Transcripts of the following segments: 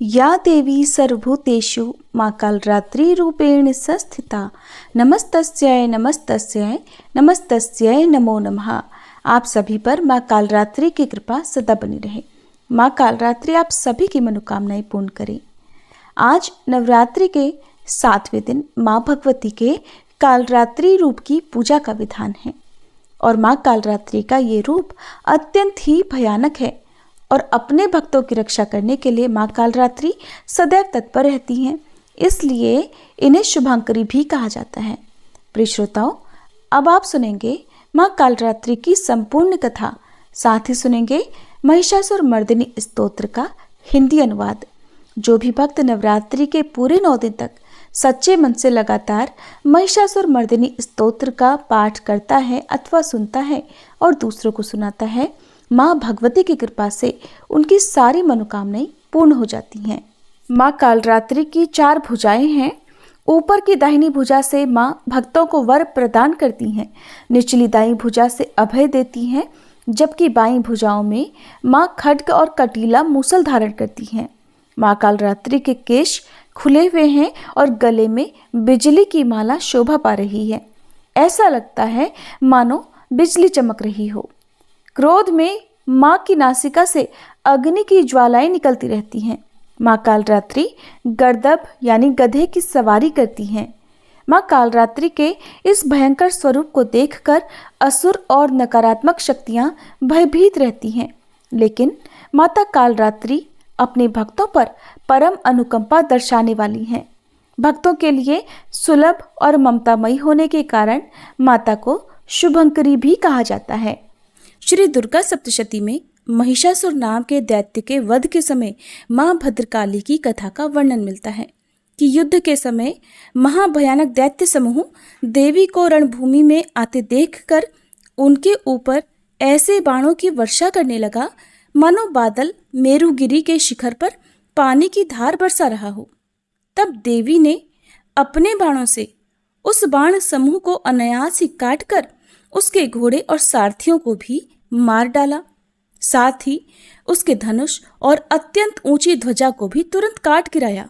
या देवी सर्वभूतेषु माँ कालरात्रि रूपेण संस्थिता नमस्तस्यै नमस्तस्यै नमस्तस्यै नमो नमः। आप सभी पर माँ कालरात्रि की कृपा सदा बनी रहे। माँ कालरात्रि आप सभी की मनोकामनाएं पूर्ण करे। आज नवरात्रि के 7वें दिन माँ भगवती के कालरात्रि रूप की पूजा का विधान है और माँ कालरात्रि का ये रूप अत्यंत ही भयानक है और अपने भक्तों की रक्षा करने के लिए माँ कालरात्रि सदैव तत्पर रहती हैं, इसलिए इन्हें शुभांकरी भी कहा जाता है। प्रिय श्रोताओं, अब आप सुनेंगे माँ कालरात्रि की संपूर्ण कथा, साथ ही सुनेंगे महिषासुर मर्दिनी स्तोत्र का हिंदी अनुवाद। जो भी भक्त नवरात्रि के पूरे 9 दिन तक सच्चे मन से लगातार महिषासुर मर्दिनी स्तोत्र का पाठ करता है अथवा सुनता है और दूसरों को सुनाता है, माँ भगवती की कृपा से उनकी सारी मनोकामनाएं पूर्ण हो जाती हैं। माँ कालरात्रि की 4 भुजाएं हैं। ऊपर की दाहिनी भुजा से माँ भक्तों को वर प्रदान करती हैं, निचली दाईं भुजा से अभय देती हैं, जबकि बाईं भुजाओं में माँ खड्ग और कटीला मूसल धारण करती हैं। माँ कालरात्रि के केश खुले हुए हैं और गले में बिजली की माला शोभा पा रही है। ऐसा लगता है मानो बिजली चमक रही हो। क्रोध में माँ की नासिका से अग्नि की ज्वालाएं निकलती रहती हैं। माँ कालरात्रि गर्दभ यानी गधे की सवारी करती हैं। माँ कालरात्रि के इस भयंकर स्वरूप को देखकर असुर और नकारात्मक शक्तियां भयभीत रहती हैं, लेकिन माता कालरात्रि अपने भक्तों पर परम अनुकंपा दर्शाने वाली हैं। भक्तों के लिए सुलभ और ममतामयी होने के कारण माता को शुभंकरी भी कहा जाता है। श्री दुर्गा सप्तशती में महिषासुर नाम के दैत्य के वध के समय मां भद्रकाली की कथा का वर्णन मिलता है कि युद्ध के समय महाभयानक दैत्य समूह देवी को रणभूमि में आते देखकर उनके ऊपर ऐसे बाणों की वर्षा करने लगा मानो बादल मेरुगिरी के शिखर पर पानी की धार बरसा रहा हो। तब देवी ने अपने बाणों से उस बाण समूह को अनायास ही काटकर उसके घोड़े और सारथियों को भी मार डाला। साथ ही उसके धनुष और अत्यंत ऊंची ध्वजा को भी तुरंत काट गिराया।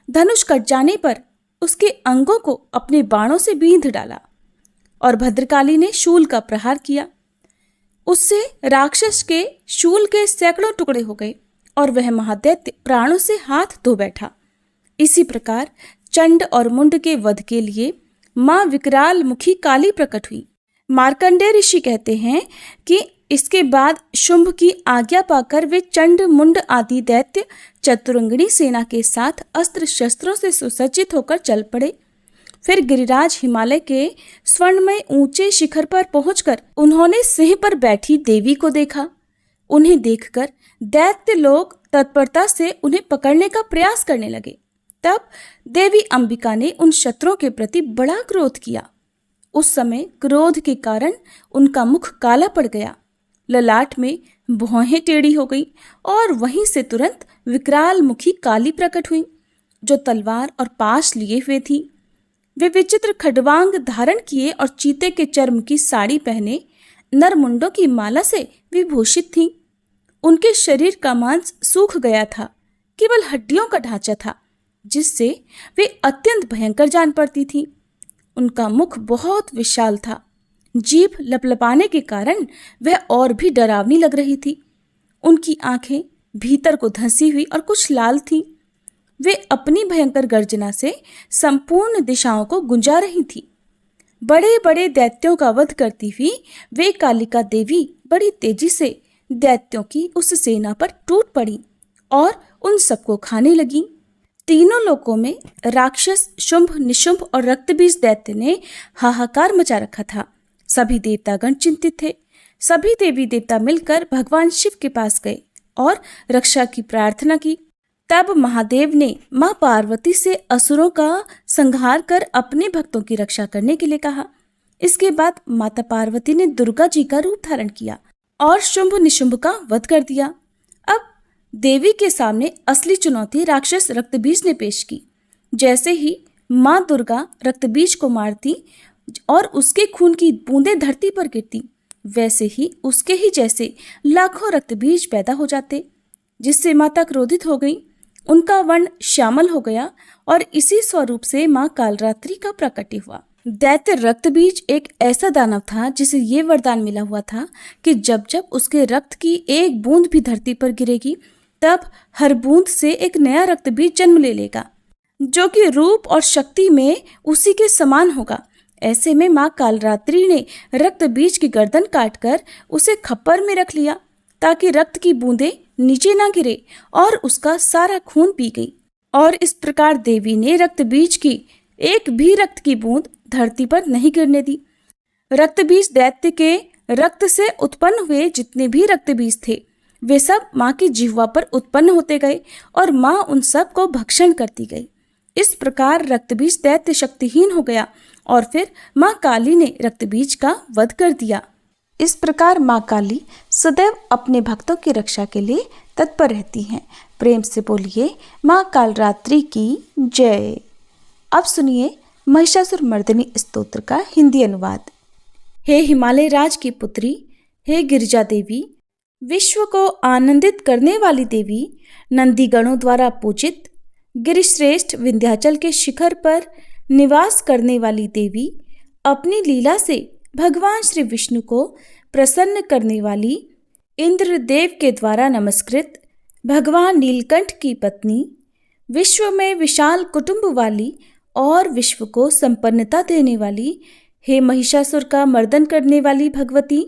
धनुष कट जाने पर उसके अंगों को अपने बाणों से बींध डाला और भद्रकाली ने शूल का प्रहार किया। उससे राक्षस के शूल के सैकड़ों टुकड़े हो गए और वह महादैत्य प्राणों से हाथ धो बैठा। इसी प्रकार चंड और मुंड के वध के लिए मां विकराल मुखी काली प्रकट हुई। मार्कंडेय ऋषि कहते हैं कि इसके बाद शुंभ की आज्ञा पाकर वे चंड मुंड आदि दैत्य चतुरंगिणी सेना के साथ अस्त्र शस्त्रों से सुसज्जित होकर चल पड़े। फिर गिरिराज हिमालय के स्वर्णमय ऊंचे शिखर पर पहुंचकर उन्होंने सिंह पर बैठी देवी को देखा। उन्हें देखकर दैत्य लोग तत्परता से उन्हें पकड़ने का प्रयास करने लगे। तब देवी अंबिका ने उन शत्रुओं के प्रति बड़ा क्रोध किया। उस समय क्रोध के कारण उनका मुख काला पड़ गया, ललाट में भौहें टेढ़ी हो गई और वहीं से तुरंत विकराल मुखी काली प्रकट हुई, जो तलवार और पाश लिए हुए थी। वे विचित्र खडवांग धारण किए और चीते के चर्म की साड़ी पहने नरमुंडों की माला से विभूषित थीं। उनके शरीर का मांस सूख गया था, केवल हड्डियों का ढांचा था, जिससे वे अत्यंत भयंकर जान पड़ती थीं। उनका मुख बहुत विशाल था। जीभ लपलपाने के कारण वह और भी डरावनी लग रही थी। उनकी आंखें भीतर को धंसी हुई और कुछ लाल थीं। वे अपनी भयंकर गर्जना से संपूर्ण दिशाओं को गुंजा रही थी। बड़े बड़े दैत्यों का वध करती हुई वे कालिका देवी बड़ी तेजी से दैत्यों की उस सेना पर टूट पड़ी और उन सबको खाने लगी। तीनों लोकों में राक्षस शुंभ, निशुंभ और रक्तबीज दैत्य ने हाहाकार मचा रखा था। सभी देवतागण चिंतित थे। सभी देवी देवता मिलकर भगवान शिव के पास गए और रक्षा की प्रार्थना की। तब महादेव ने मां पार्वती से असुरों का संहार कर अपने भक्तों की रक्षा करने के लिए कहा। इसके बाद माता पार्वती ने दुर्गा जी का रूप धारण किया और शुंभ निशुंभ का वध कर दिया। अब देवी के सामने असली चुनौती राक्षस रक्तबीज ने पेश की। जैसे ही मां दुर्गा रक्तबीज को मारती और उसके खून की बूंदें धरती पर गिरती, वैसे ही उसके ही जैसे लाखों रक्तबीज पैदा हो जाते, जिससे माता क्रोधित हो गई उनका वर्ण श्यामल हो गया और इसी स्वरूप से माँ कालरात्रि का प्रकट हुआ। दैत्य रक्तबीज एक ऐसा दानव था जिसे ये वरदान मिला हुआ था कि जब जब उसके रक्त की एक बूंद भी धरती पर गिरेगी तब हर बूंद से एक नया रक्तबीज जन्म ले लेगा, जो कि रूप और शक्ति में उसी के समान होगा। ऐसे में माँ कालरात्रि ने रक्त बीज की गर्दन काटकर उसे खप्पर में रख लिया ताकि रक्त की बूंदें नीचे ना गिरे और उसका सारा खून पी गई। और इस प्रकार देवी ने रक्त बीज की एक भी रक्त की बूंद धरती पर नहीं गिरने दी। रक्त बीज दैत्य के रक्त से उत्पन्न हुए जितने भी रक्त बीज थे वे सब माँ की जिह्वा पर उत्पन्न होते गए और माँ उन सब को भक्षण करती गई। इस प्रकार रक्तबीज दैत्य शक्तिहीन हो गया और फिर माँ काली ने रक्तबीज का वध कर दिया। इस प्रकार माँ काली सदैव अपने भक्तों की रक्षा के लिए तत्पर रहती हैं। प्रेम से बोलिए माँ कालरात्रि की जय। अब सुनिए महिषासुर मर्दिनी स्तोत्र का हिंदी अनुवाद। हे हिमालय राज की पुत्री, हे गिरिजा देवी, विश्व को आनंदित करने वाली देवी, नंदीगणों द्वारा पूजित गिरिश्रेष्ठ विंध्याचल के शिखर पर निवास करने वाली देवी, अपनी लीला से भगवान श्री विष्णु को प्रसन्न करने वाली, इंद्रदेव के द्वारा नमस्कृत भगवान नीलकंठ की पत्नी, विश्व में विशाल कुटुंब वाली और विश्व को संपन्नता देने वाली, हे महिषासुर का मर्दन करने वाली भगवती,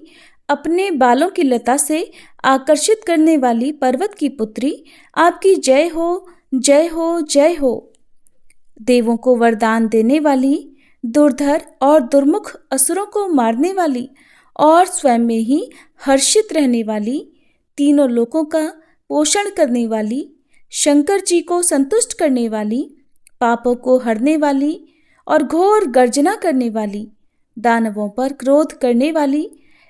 अपने बालों की लता से आकर्षित करने वाली पर्वत की पुत्री, आपकी जय हो, जय हो, जय हो। देवों को वरदान देने वाली, दुर्धर और दुर्मुख असुरों को मारने वाली और स्वयं में ही हर्षित रहने वाली, तीनों लोकों का पोषण करने वाली, शंकर जी को संतुष्ट करने वाली, पापों को हरने वाली और घोर गर्जना करने वाली, दानवों पर क्रोध करने वाली,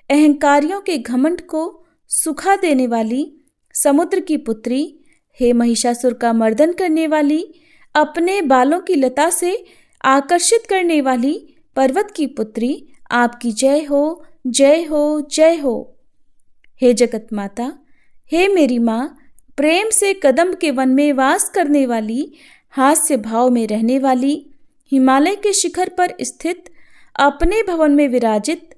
अहंकारियों के घमंड को सुखा देने वाली, समुद्र की पुत्री, हे महिषासुर का मर्दन करने वाली, अपने बालों की लता से आकर्षित करने वाली पर्वत की पुत्री, आपकी जय हो, जय हो, जय हो। हे जगत माता, हे मेरी माँ, प्रेम से कदम्ब के वन में वास करने वाली, हास्य भाव में रहने वाली, हिमालय के शिखर पर स्थित, अपने भवन में विराजित,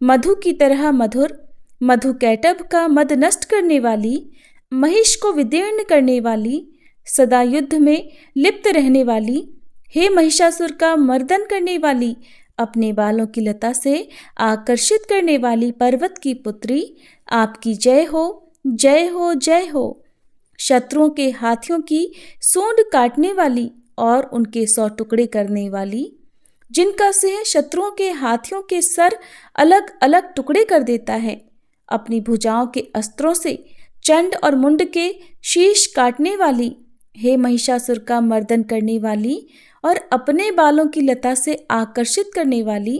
मधु की तरह मधुर, मधु कैटभ का मद नष्ट करने वाली, महिष को विदीर्ण करने वाली, सदा युद्ध में लिप्त रहने वाली, हे महिषासुर का मर्दन करने वाली, अपने बालों की लता से आकर्षित करने वाली पर्वत की पुत्री, आपकी जय हो, जय हो, जय हो। शत्रुओं के हाथियों की सूंड काटने वाली और उनके 100 टुकड़े करने वाली, जिनका सिंह शत्रुओं के हाथियों के सर अलग अलग टुकड़े कर देता है, अपनी भुजाओं के अस्त्रों से चंड और मुंड के शीश काटने वाली, हे महिषासुर का मर्दन करने वाली और अपने बालों की लता से आकर्षित करने वाली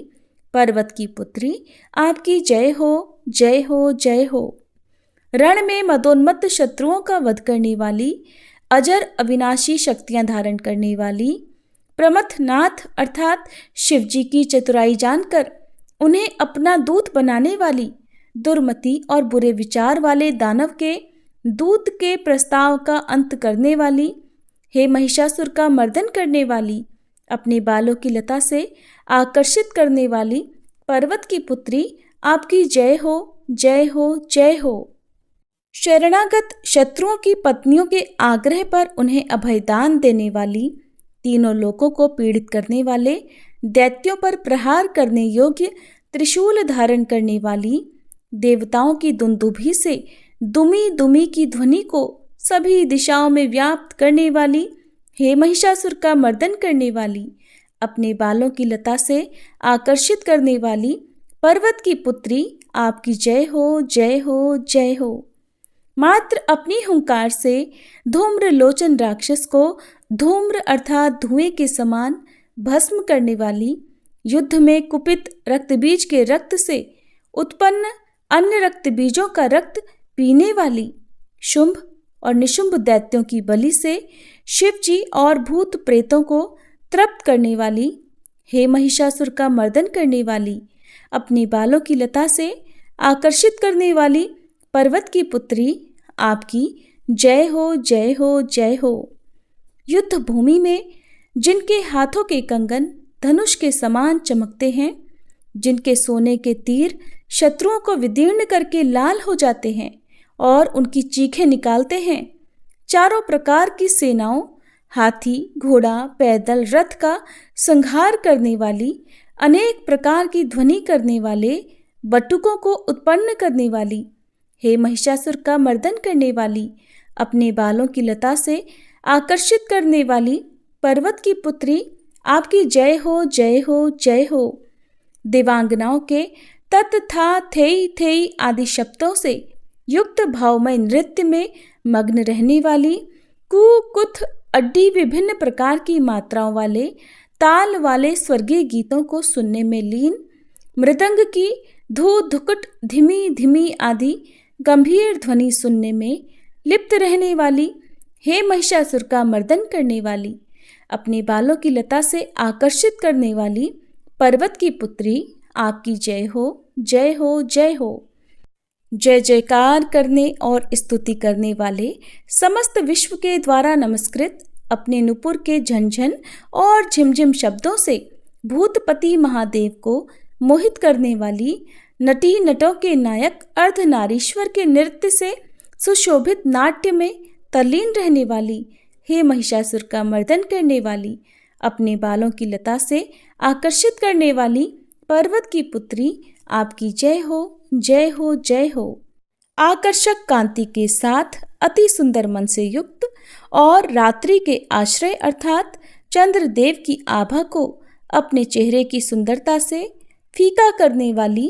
पर्वत की पुत्री, आपकी जय हो, जय हो, जय हो। रण में मदोन्मत्त शत्रुओं का वध करने वाली, अजर अविनाशी शक्तियां धारण करने वाली, प्रमथनाथ अर्थात शिवजी की चतुराई जानकर उन्हें अपना दूत बनाने वाली, दुर्मति और बुरे विचार वाले दानव के दूत के प्रस्ताव का अंत करने वाली, हे महिषासुर का मर्दन करने वाली, अपने बालों की लता से आकर्षित करने वाली पर्वत की पुत्री, आपकी जय हो, जय हो, जय हो। शरणागत शत्रुओं की पत्नियों के आग्रह पर उन्हें अभयदान देने वाली, तीनों लोकों को पीड़ित करने वाले, दैत्यों पर प्रहार करने योग्य त्रिशूल धारण करने वाली, देवताओं की दुंदुभी से दुमी दुमी की ध्वनि को सभी दिशाओं में व्याप्त करने वाली, हे महिषासुर का मर्दन करने वाली, अपने बालों की लता से आकर्षित करने वाली पर्वत की पुत्री, आपकी जय हो, जय हो, जय हो। मात्र अपनी हुंकार से धूम्र लोचन राक्षस को धूम्र अर्थात धुएं के समान भस्म करने वाली, युद्ध में कुपित रक्तबीज के रक्त से उत्पन्न अन्य रक्तबीजों का रक्त पीने वाली, शुंभ और निशुंभ दैत्यों की बलि से शिव जी और भूत प्रेतों को तृप्त करने वाली, हे महिषासुर का मर्दन करने वाली, अपनी बालों की लता से आकर्षित करने वाली पर्वत की पुत्री, आपकी जय हो, जय हो, जय हो। युद्ध भूमि में जिनके हाथों के कंगन धनुष के समान चमकते हैं, जिनके सोने के तीर शत्रुओं को विदीर्ण करके लाल हो जाते हैं और उनकी चीखें निकालते हैं। चारों प्रकार की सेनाओं, हाथी, घोड़ा, पैदल, रथ का संहार करने वाली, अनेक प्रकार की ध्वनि करने वाले, बटुकों को उत्पन्न करने वाली, हे महिषासुर का मर्दन करने वाली, अपने बालों की लता से आकर्षित करने वाली पर्वत की पुत्री, आपकी जय हो, जय हो, जय हो। देवांगनाओं के तत था थेई थेई आदि शब्दों से युक्त भावमय नृत्य में मग्न रहने वाली, कु कुथ अड्डी विभिन्न प्रकार की मात्राओं वाले, ताल वाले स्वर्गीय गीतों को सुनने में लीन, मृदंग की धू धुकुट धीमी धीमी आदि गंभीर ध्वनि सुनने में लिप्त रहने वाली, हे महिषासुर का मर्दन करने वाली, अपने बालों की लता से आकर्षित करने वाली पर्वत की पुत्री, आपकी जय हो, जय हो, जय हो। जय जयकार करने और स्तुति करने वाले, समस्त विश्व के द्वारा नमस्कृत, अपने नुपुर के झनझन और झिमझिम शब्दों से भूतपति महादेव को मोहित करने वाली, नटी नटों के नायक अर्धनारीश्वर के नृत्य से सुशोभित नाट्य में तल्लीन रहने वाली, हे महिषासुर का मर्दन करने वाली, अपने बालों की लता से आकर्षित करने वाली पर्वत की पुत्री, आपकी जय हो, जय हो, जय हो। आकर्षक कांति के साथ अति सुंदर मन से युक्त और रात्रि के आश्रय अर्थात चंद्रदेव की आभा को अपने चेहरे की सुंदरता से फीका करने वाली,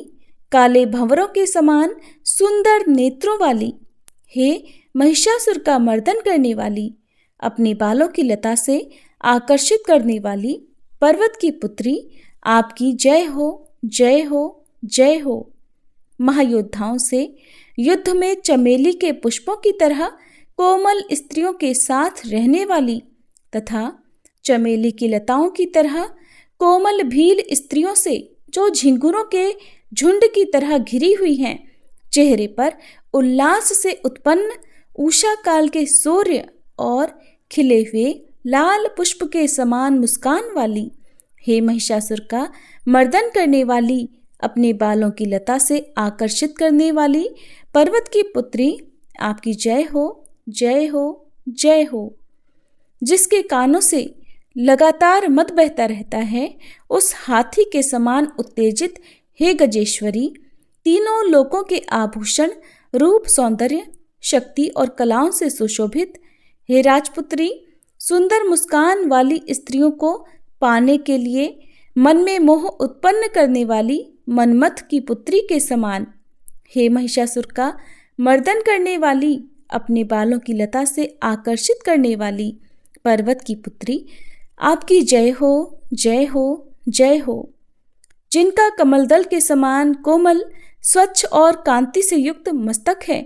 काले भंवरों के समान सुंदर नेत्रों वाली, हे महिषासुर का मर्दन करने वाली, अपने बालों की लता से आकर्षित करने वाली पर्वत की पुत्री, आपकी जय हो, जय हो, जय हो। महायोद्धाओं से युद्ध में चमेली के पुष्पों की तरह कोमल स्त्रियों के साथ रहने वाली तथा चमेली की लताओं की तरह कोमल भील स्त्रियों से जो झिंगुरों के झुंड की तरह घिरी हुई हैं, चेहरे पर उल्लास से उत्पन्न उषा काल के सूर्य और खिले हुए लाल पुष्प के समान मुस्कान वाली, हे महिषासुर का मर्दन करने वाली, अपने बालों की लता से आकर्षित करने वाली पर्वत की पुत्री, आपकी जय हो, जय हो, जय हो। जिसके कानों से लगातार मद बहता रहता है, उस हाथी के समान उत्तेजित, हे गजेश्वरी, तीनों लोकों के आभूषण, रूप, सौंदर्य, शक्ति और कलाओं से सुशोभित, हे राजपुत्री, सुंदर मुस्कान वाली स्त्रियों को पाने के लिए मन में मोह उत्पन्न करने वाली मनमथ की पुत्री के समान, हे महिषासुर का मर्दन करने वाली, अपने बालों की लता से आकर्षित करने वाली पर्वत की पुत्री, आपकी जय हो, जय हो, जय हो। जिनका कमलदल के समान कोमल, स्वच्छ और कांति से युक्त मस्तक है,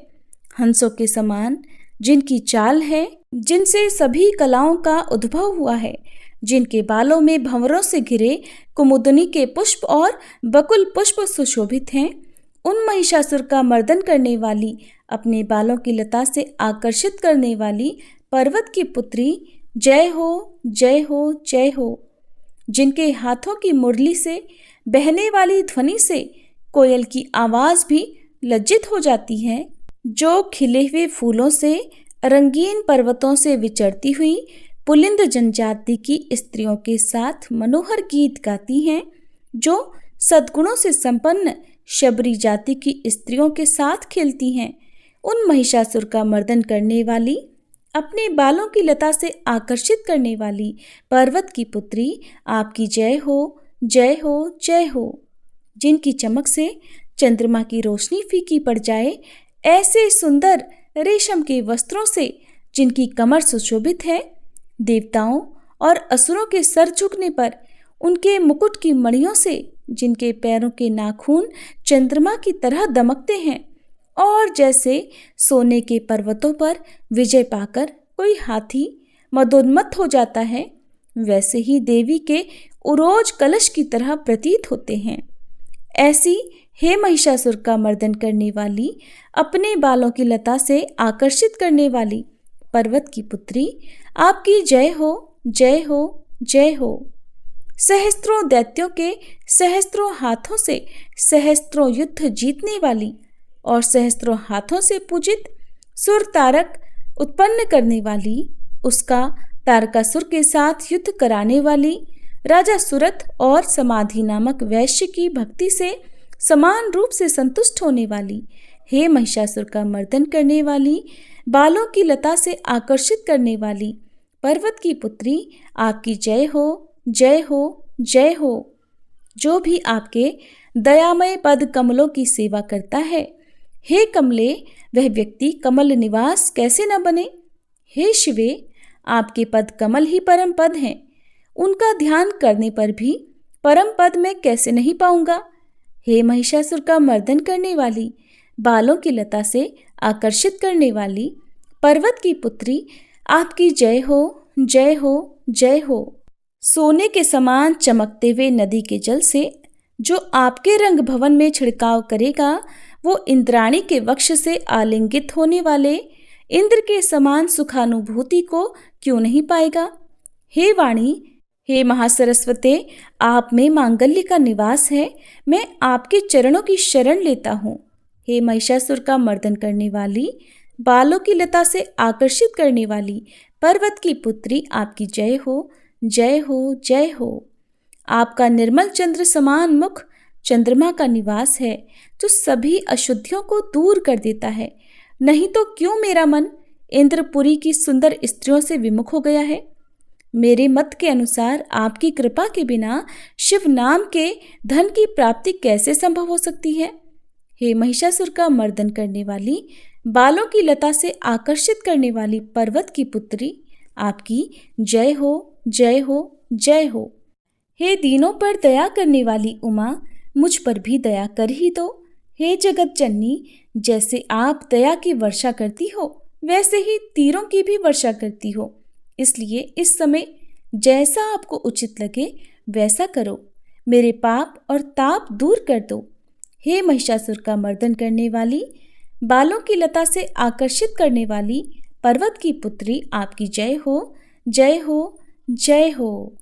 हंसों के समान जिनकी चाल है, जिनसे सभी कलाओं का उद्भव हुआ है, जिनके बालों में भंवरों से घिरे कुमुदनी के पुष्प और बकुल पुष्प सुशोभित हैं, उन महिषासुर का मर्दन करने वाली, अपने बालों की लता से आकर्षित करने वाली पर्वत की पुत्री, जय हो, जय हो, जय हो। जिनके हाथों की मुरली से बहने वाली ध्वनि से कोयल की आवाज भी लज्जित हो जाती है, जो खिले हुए फूलों से रंगीन पर्वतों से विचरती हुई पुलिंद जनजाति की स्त्रियों के साथ मनोहर गीत गाती हैं, जो सद्गुणों से संपन्न शबरी जाति की स्त्रियों के साथ खेलती हैं, उन महिषासुर का मर्दन करने वाली, अपने बालों की लता से आकर्षित करने वाली पर्वत की पुत्री, आपकी जय हो, जय हो, जय हो। जिनकी चमक से चंद्रमा की रोशनी फीकी पड़ जाए, ऐसे सुंदर रेशम के वस्त्रों से जिनकी कमर सुशोभित है, देवताओं और असुरों के सर झुकने पर उनके मुकुट की मणियों से जिनके पैरों के नाखून चंद्रमा की तरह दमकते हैं, और जैसे सोने के पर्वतों पर विजय पाकर कोई हाथी मदोन्मत्त हो जाता है, वैसे ही देवी के उरोज कलश की तरह प्रतीत होते हैं। ऐसी हे महिषासुर का मर्दन करने वाली, अपने बालों की लता से आकर्षित करने वाली पर्वत की पुत्री, आपकी जय हो, जय हो, जय हो। सहस्त्रों दैत्यों के सहस्त्रों हाथों से सहस्त्रों युद्ध जीतने वाली और सहस्त्रों हाथों से पूजित सुर तारक उत्पन्न करने वाली, उसका तारकासुर के साथ युद्ध कराने वाली, राजा सुरथ और समाधि नामक वैश्य की भक्ति से समान रूप से संतुष्ट होने वाली, हे महिषासुर का मर्दन करने वाली, बालों की लता से आकर्षित करने वाली पर्वत की पुत्री, आपकी जय हो, जय हो, जय हो। जो भी आपके दयामय पद कमलों की सेवा करता है, हे कमले, वह व्यक्ति कमल निवास कैसे न बने। हे शिवे, आपके पद कमल ही परम पद हैं, उनका ध्यान करने पर भी परम पद में कैसे नहीं पाऊंगा। हे महिषासुर का मर्दन करने वाली, बालों की लता से आकर्षित करने वाली पर्वत की पुत्री, आपकी जय हो, जय हो, जय हो। सोने के समान चमकते हुए नदी के जल से जो आपके रंग भवन में छिड़काव करेगा, वो इंद्राणी के वक्ष से आलिंगित होने वाले इंद्र के समान सुखानुभूति को क्यों नहीं पाएगा। हे वाणी, हे महासरस्वते, आप में मांगल्य का निवास है, मैं आपके चरणों की शरण लेता हूँ। हे महिषासुर का मर्दन करने वाली, बालों की लता से आकर्षित करने वाली पर्वत की पुत्री, आपकी जय हो, जय हो, जय हो। आपका निर्मल चंद्र समान मुख चंद्रमा का निवास है, जो सभी अशुद्धियों को दूर कर देता है। नहीं तो क्यों मेरा मन इंद्रपुरी की सुंदर स्त्रियों से विमुख हो गया है। मेरे मत के अनुसार आपकी कृपा के बिना शिव नाम के धन की प्राप्ति कैसे संभव हो सकती है। हे महिषासुर का मर्दन करने वाली, बालों की लता से आकर्षित करने वाली पर्वत की पुत्री, आपकी जय हो, जय हो, जय हो। हे दीनों पर दया करने वाली उमा, मुझ पर भी दया कर ही दो। हे जगत जननी, जैसे आप दया की वर्षा करती हो, वैसे ही तीरों की भी वर्षा करती हो, इसलिए इस समय जैसा आपको उचित लगे वैसा करो, मेरे पाप और ताप दूर कर दो। हे महिषासुर का मर्दन करने वाली, बालों की लता से आकर्षित करने वाली पर्वत की पुत्री, आपकी जय हो, जय हो, जय हो।